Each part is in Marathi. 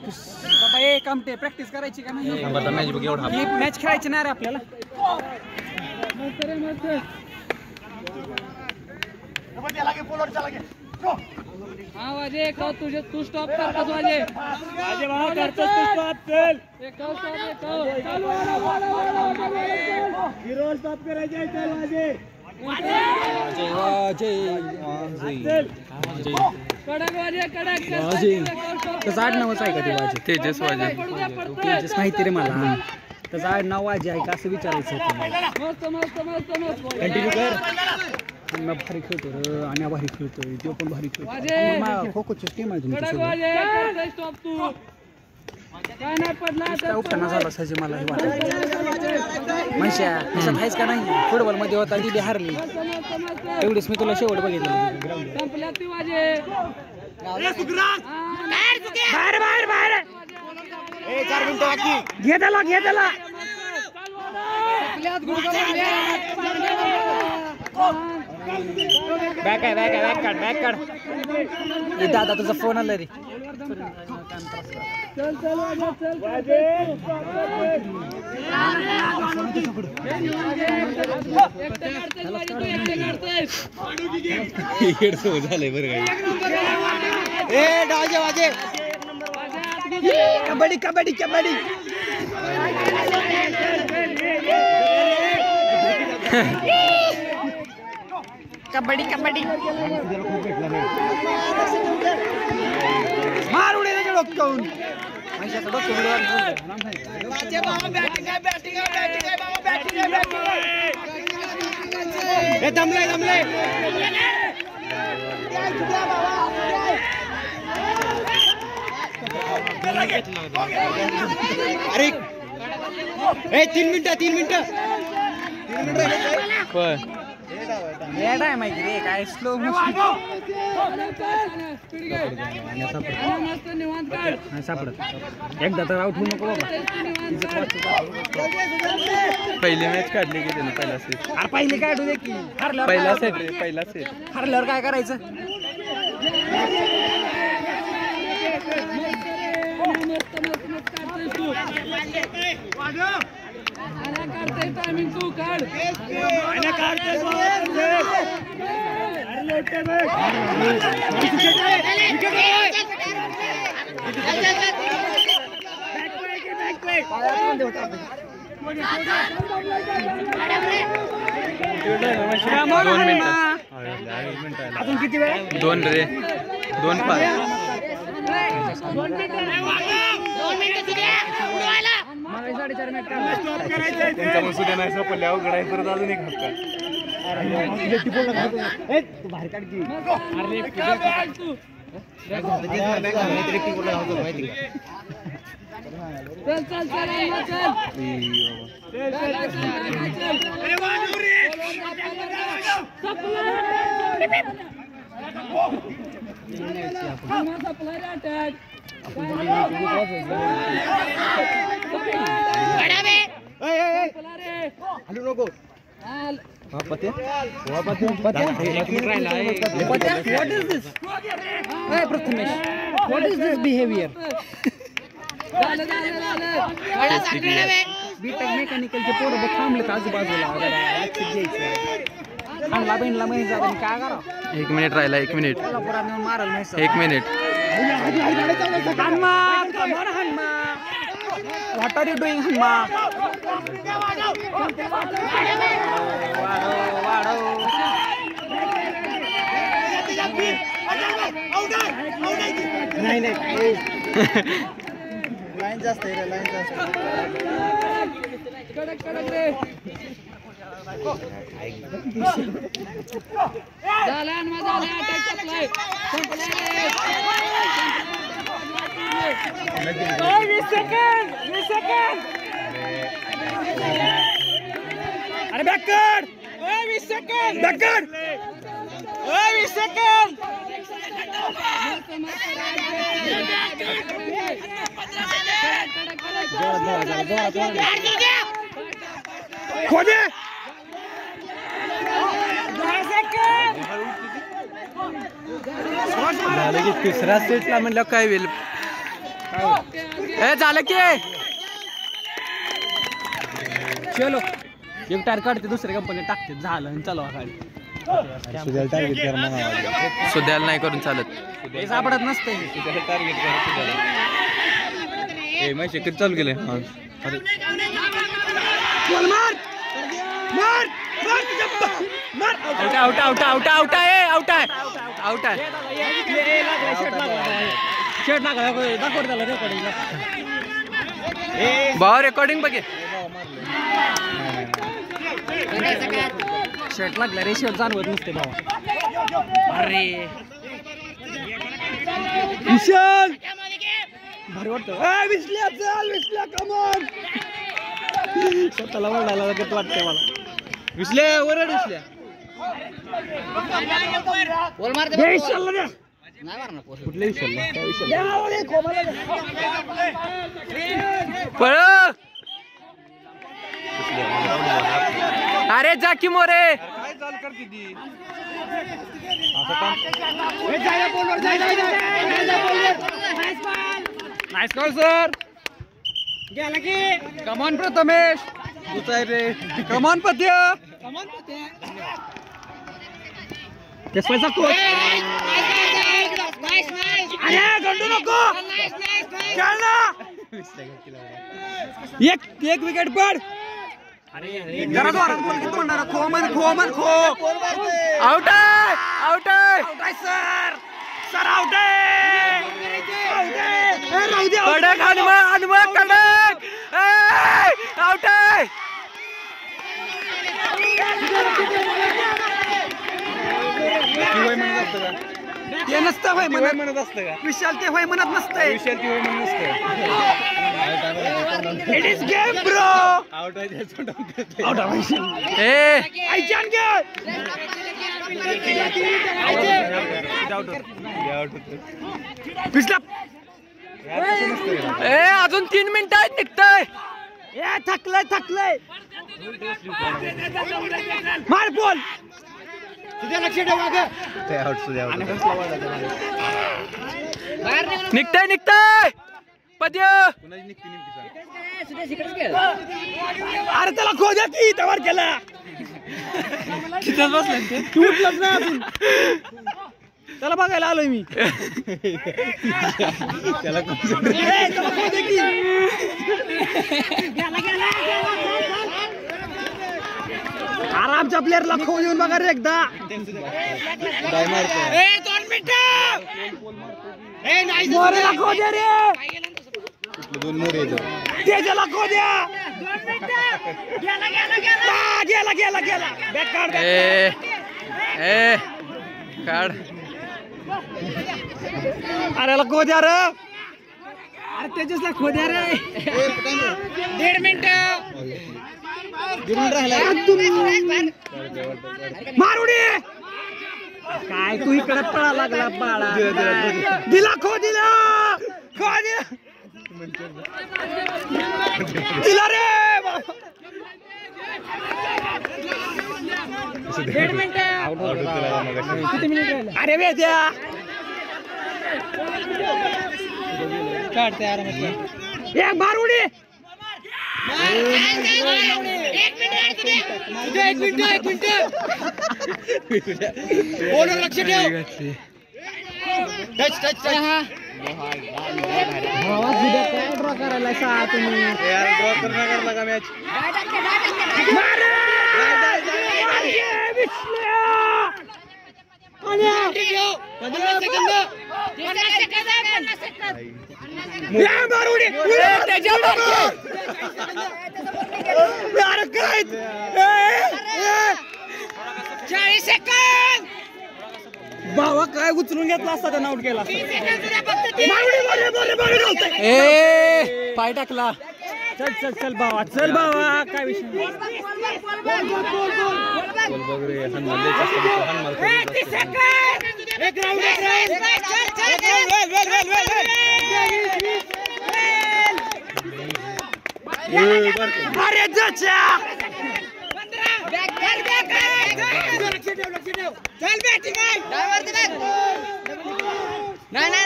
बाबा ए कामटे प्रॅक्टिस करायची का नाही मॅच खेळायची नाही रे आपल्याला वाजे कव तुझे तू स्टॉप करतोस वाजे वाजे बाबा करतोस तू स्टॉप चल कव चालू हिरो स्टॉप करायचे चल वाजे कडक वाजे कडक त्याचं आडनावच आहे का ते वाजे तेजस वाजे तेजस माहिती रे मला त्याचं आडनाव वाजे आहे का असं विचारायचं होतं मस्त मस्त मस्त मस्त कंटिन्यू कर अन्ना भारी खेळतो रे अन्या भारी खेळतोय तो पण भारी खेळतो खो खोची टीम आहे कडक तुमची वाजे स्टॉप तू काय नाही पडला काय उपकरणा झाला साजे मला हे वाटतं महेशा तसं आहेच का नाही फुटबॉल मध्ये होता ती हारली एवढीच मी तुला शेवट बघितलं संपल्या ती वाजे बाहेर बाहेर बाहेर 4 मिनिटं बाकी घे त्याला बॅक काढ दादा तुझा फोन आला रे चल वाजे झालंय बरं वाजे कबड्डी मार उडे रे डोक्यावरून दमले अरे 3 मिनिटं येडा आहे माहिती रे काय स्लो सापडत एकदा तर आउट होऊ नको बाबा पहिली मॅच काढली की त्यानं पहिला सेट अरे पहिली काढू दे की पहिला सेट हरल्यावर काय करायचं टायमिंग तू काढ अजून किती वेळ 2 रे 2 5 4.5 मिनिट त्यांचा नाही सापडल्या अवघड आहे परत अजून एक हक्का तू बाहेर काढ की हॅलो नको Prathamesh what is this behaviour B Tech मेकॅनिकलचे पोरं बघ थांबले आजूबाजूला आणला बिनला माहिती जाता काय करा 1 मिनिट राहिला 1 मिनिट मारल 1 minute What are you doing, Hanma? नाही लाईन जास्त आहे लाईन जास्त कडक रे झाला अटॅक टाकलाय संपलाय 20 सेकंद अरे बॅक कर 20 सेकंद बॅक कर 20 सेकंद खोदे झालं की तिसरा सेटला म्हणलं काय होईल ए झालं की चलो एक टायर काढते दुसऱ्या कंपनीत टाकते झालं चलो गाडी सुद्याला नाही करून चालत हे सापडत नसते टार्गेट करा चालू केलंय आउट आउट आउट आउट आहे आउट आहे आउट आहे शर्ट लागला दाखवत त्याला रेकॉर्डिंग भाऊ रेकॉर्डिंग बघे शर्ट लागला रे शर्ट जाणवत नसते भावा अरे विशाल भारी वाटतं विसल्या चल विसल्या कमॉन स्वतःला वरडायला लागत वाटतंय मला विसल्या वरड विसल्या बोल मार दे विशालला दे नाही मारणार कुठल्या विशालला काय विशाल पळ अरे जा की मोरे काय चाल करते ती नाईस कॉल सर गेला की कमॉन प्रथमेश उचाय रे कमॉन पत्य पैसा कोच अरे गंडू नको चल ना एक विकेट पड जरा जोरात बोल की तोंडाला खो मन खो आउट आहे सर आउट आहे कडक हनुमान कडक आउट आहे ते नसतं होय म्हणत असतं का विशाल ते होय म्हणत नसतंय विशाल ती होय म्हणून नसतं it is game bro out आहे आउट आहे ए आई जान गे पिछला ए अजून 3 मिनिटं आहेत निघतंय ए थकलंय मार बॉल तुझ्या लक्ष ठेव मागं ते आउट सुद्या निघतंय पद्य कुणाची निघती अरे त्याला खोद्या की तवर केला तिथंच बसलाय ते तू उठलाच ना अजून त्याला बघायला आलोय मी त्याला खोद्या की आरामच्या प्लेअरला खो येऊन बघा रे एकदा 2 मिनिटं मोरेला खो द्या रे 2 मोरे त्याला खो द्या गेला बॅक काढ काढ अरे खो द्या रे अरे तेजसला खो द्या रे 1.5 मिनिटं मारुडी काय तू इकडे पळा लागला बाळा दिला खो दिला रे अरे वे द्या काढते आरामात एक मारुडी एक मिनिट लक्ष ठेव टच काय ड्रॉ करायला तुम्ही मॅच बाबा काय उचलून घेतला असता त्यानं आउट केला पाय टाकला चल बाबा काय विषय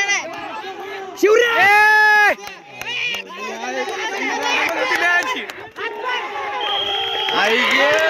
अरे शिवरे आई गे